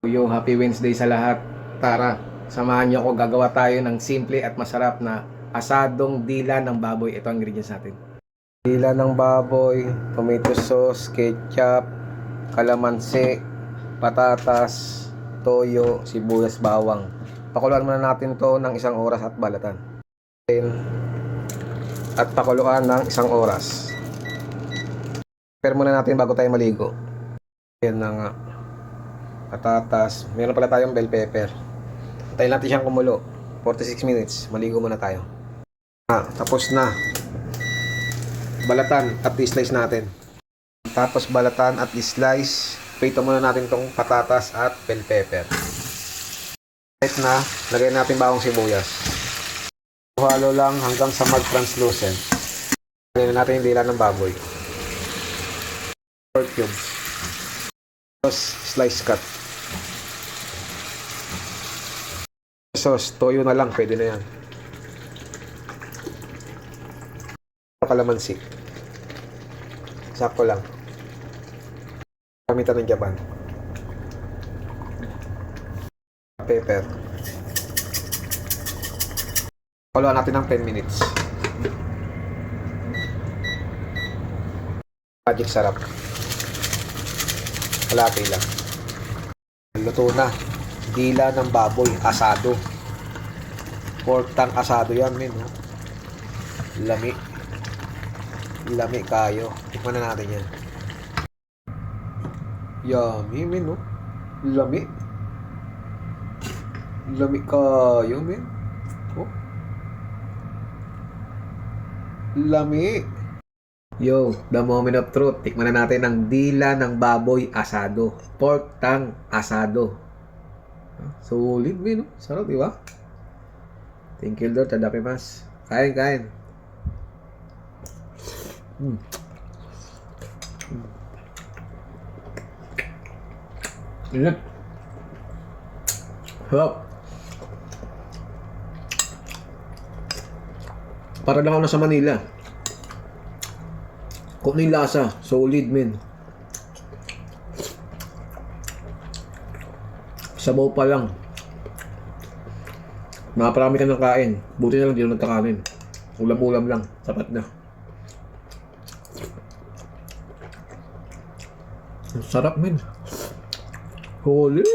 Yo, happy Wednesday sa lahat. Tara, samahan niyo ako. Gagawa tayo ng simple at masarap na asadong dila ng baboy. Ito ang ingredients natin. Dila ng baboy, tomato sauce, ketchup, kalamansi, patatas, toyo, sibuyas, bawang. Pakuluan muna natin to ng 1 oras at balatan. At pakuluan ng 1 oras. Prepare muna natin bago tayo maligo. Yan na nga. Patatas. Meron pala tayong bell pepper. Antayin natin siyang kumulo. 46 minutes. Maligo muna tayo. Tapos na. Balatan at i-slice natin. Tapos balatan at i-slice. Prito muna natin tong patatas at bell pepper. Right na. Lagyan natin bawang sibuyas. Halo lang hanggang sa mag-translucent. Lagyan natin yung dila ng baboy. 4 cubes. Tapos slice cut. Sauce, toyo na lang, pwede na yan. Kalamansi. Sakto lang. Gamitan ng Japan. Pepper. Kuluan natin ng 10 minutes. Magic sarap. Kalahati lang. Luto na. Dila ng baboy, asado. Pork tang asado yan, men. No? Lami. Lami kayo. Tikman na natin yan. Yummy, men. No? Lami. Lami kayo, men. Oh. Lami. Yo, the moment of truth. Tikman na natin ang dila ng baboy asado. Pork tang asado. Solid, men. No? Sarap, di ba? Thank you, Lord. Tadakimasu. Kain, kain. Ingat. Sarap. Para lang ako nasa Manila. Kung ano yung lasa. Solid, men. Sabaw pa lang. Nakaparami ka ng kain. Buti na lang di na nagkakanin. Ulam-ulam lang. Sapat na. Sarap, men. Holy.